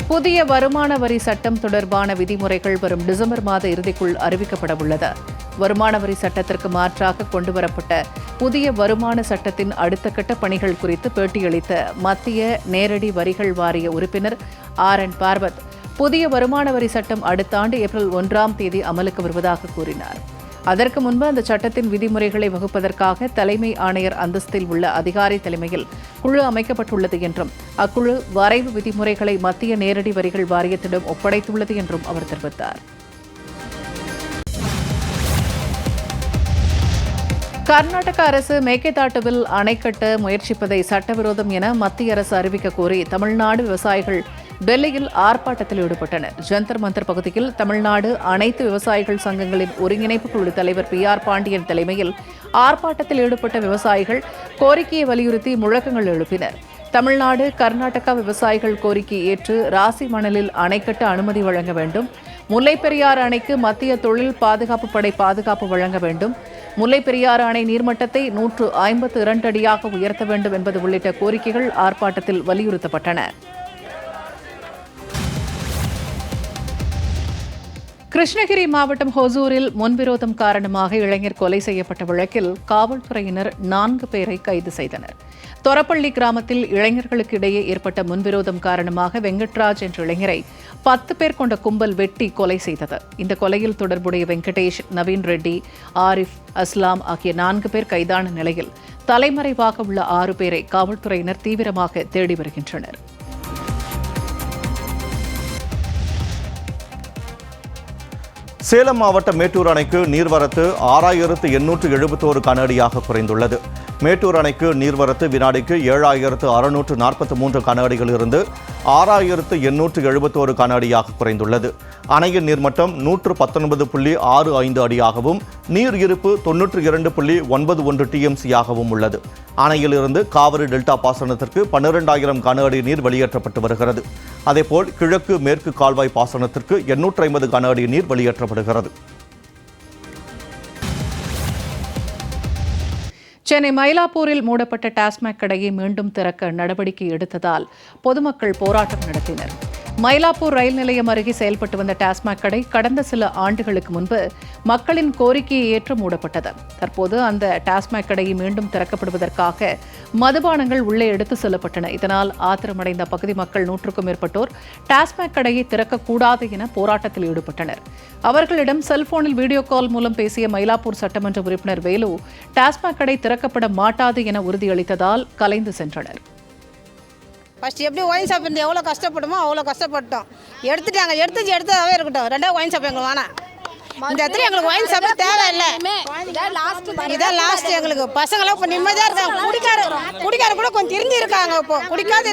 புதிய வருமான வரி சட்டம் தொடர்பான விதிமுறைகள் வரும் டிசம்பர் மாத இறுதிக்குள் அறிவிக்கப்பட உள்ளது. வருமான வரி சட்டத்திற்கு மாற்றாக கொண்டுவரப்பட்ட புதிய வருமான சட்டத்தின் அடுத்த கட்ட பணிகள் குறித்து பேட்டியளித்த மத்திய நேரடி வரிகள் வாரிய உறுப்பினர் RN பார்வத், புதிய வருமான வரி சட்டம் அடுத்த ஆண்டு ஏப்ரல் 1ஆம் தேதி அமலுக்கு வருவதாக கூறினார். அதற்கு முன்பு அந்த சட்டத்தின் விதிமுறைகளை வகுப்பதற்காக தலைமை ஆணையர் அந்தஸ்தில் உள்ள அதிகாரி தலைமையில் குழு அமைக்கப்பட்டுள்ளது என்றும் அக்குழு வரைவு விதிமுறைகளை மத்திய நேரடி வரிகள் வாரியத்திடம் ஒப்படைத்துள்ளது என்றும் அவர் தெரிவித்தார். கர்நாடக அரசு மேகதாட்டுவில் அணை கட்ட முயற்சிப்பதை சட்டவிரோதம் என மத்திய அரசு அறிவிக்க கோரி தமிழ்நாடு விவசாயிகள் டெல்லியில் ஆர்ப்பாட்டத்தில் ஈடுபட்டனர். ஜந்தர் மந்தர் பகுதியில் தமிழ்நாடு அனைத்து விவசாயிகள் சங்கங்களின் ஒருங்கிணைப்பு குழு தலைவர் PR பாண்டியன் தலைமையில் ஆர்ப்பாட்டத்தில் ஈடுபட்ட விவசாயிகள் கோரிக்கையை வலியுறுத்தி முழக்கங்கள் எழுப்பினர். தமிழ்நாடு கர்நாடகா விவசாயிகள் கோரிக்கை ஏற்று ராசி மணலில் அணை கட்ட அனுமதி வழங்க வேண்டும், முல்லைப் பெரியாறு அணைக்கு மத்திய தொழில் பாதுகாப்பு படை பாதுகாப்பு வழங்க வேண்டும், முல்லைப் பெரியாறு அணை நீர்மட்டத்தை 152 அடியாக உயர்த்த வேண்டும் என்பது உள்ளிட்ட கோரிக்கைகள் ஆர்ப்பாட்டத்தில் வலியுறுத்தப்பட்டன. கிருஷ்ணகிரி மாவட்டம் ஹொசூரில் முன்விரோதம் காரணமாக இளைஞர் கொலை செய்யப்பட்ட வழக்கில் காவல்துறையினர் 4 பேரை கைது செய்தனர். தொரப்பள்ளி கிராமத்தில் இளைஞர்களுக்கு இடையே ஏற்பட்ட முன்விரோதம் காரணமாக வெங்கட்ராஜ் என்ற இளைஞரை 10 பேர் கொண்ட கும்பல் வெட்டி கொலை செய்தது. இந்த கொலையில் தொடர்புடைய வெங்கடேஷ், நவீன் ரெட்டி, ஆரிஃப், அஸ்லாம் ஆகிய 4 பேர் கைதான நிலையில் தலைமறைவாக உள்ள 6 பேரை காவல்துறையினர் தீவிரமாக தேடி வருகின்றனர். சேலம் மாவட்ட மேட்டூர் அணைக்கு நீர்வரத்து 6871 கன அடியாக குறைந்துள்ளது. மேட்டூர் அணைக்கு நீர்வரத்து வினாடிக்கு 7643 கன அடிகளிலிருந்து 6871 கன அடியாக குறைந்துள்ளது. அணையின் நீர்மட்டம் 119.65 அடியாகவும் நீர் இருப்பு 92.91 TMC-ஆகவும் உள்ளது. அணையிலிருந்து காவிரி டெல்டா பாசனத்திற்கு 12,000 கன அடி நீர் வெளியேற்றப்பட்டு வருகிறது. அதேபோல் கிழக்கு மேற்கு கால்வாய் பாசனத்திற்கு 850 கன அடி நீர் வெளியேற்றப்படுகிறது. சென்னை மயிலாப்பூரில் மூடப்பட்ட டாஸ்மாக் கடையை மீண்டும் திறக்க நடவடிக்கை எடுத்ததால் பொதுமக்கள் போராட்டம் நடத்தினர். மயிலாப்பூர் ரயில் நிலையம் அருகே செயல்பட்டு வந்த டாஸ்மாக் கடை கடந்த சில ஆண்டுகளுக்கு முன்பு மக்களின் கோரிக்கையை ஏற்று மூடப்பட்டது. தற்போது அந்த டாஸ்மாக் கடையை மீண்டும் திறக்கப்படுவதற்காக மதுபானங்கள் உள்ளே எடுத்து செல்லப்பட்டன. இதனால் ஆத்திரமடைந்த பகுதி மக்கள் 100க்கும் மேற்பட்டோர் டாஸ்மாக் கடையை திறக்கக்கூடாது என போராட்டத்தில் ஈடுபட்டனர். அவர்களிடம் செல்போனில் வீடியோ கால் மூலம் பேசிய மயிலாப்பூர் சட்டமன்ற உறுப்பினர் வேலு, டாஸ்மாக் கடை திறக்கப்பட மாட்டாது என உறுதியளித்ததால் கலைந்து சென்றனர். ஃபர்ஸ்ட் எப்படி ஒயின் ஷாப் இருந்து எவ்வளோ கஷ்டப்படுமோ அவ்வளோ கஷ்டப்பட்டோம். எடுத்துட்டாங்க, எடுத்ததாகவே இருக்கட்டும். 2வது ஒயின் ஷாப் எங்களுக்கு வேணாம். இந்த இடத்துல எங்களுக்கு ஒயின் ஷாப் தேவையில்லை. இதான் லாஸ்ட் எங்களுக்கு. பசங்களாம் இப்போ நிம்மதியாக இருக்காங்க. குடிக்கார கூட கொஞ்சம் திருந்தி இருக்காங்க. இப்போ குடிக்காது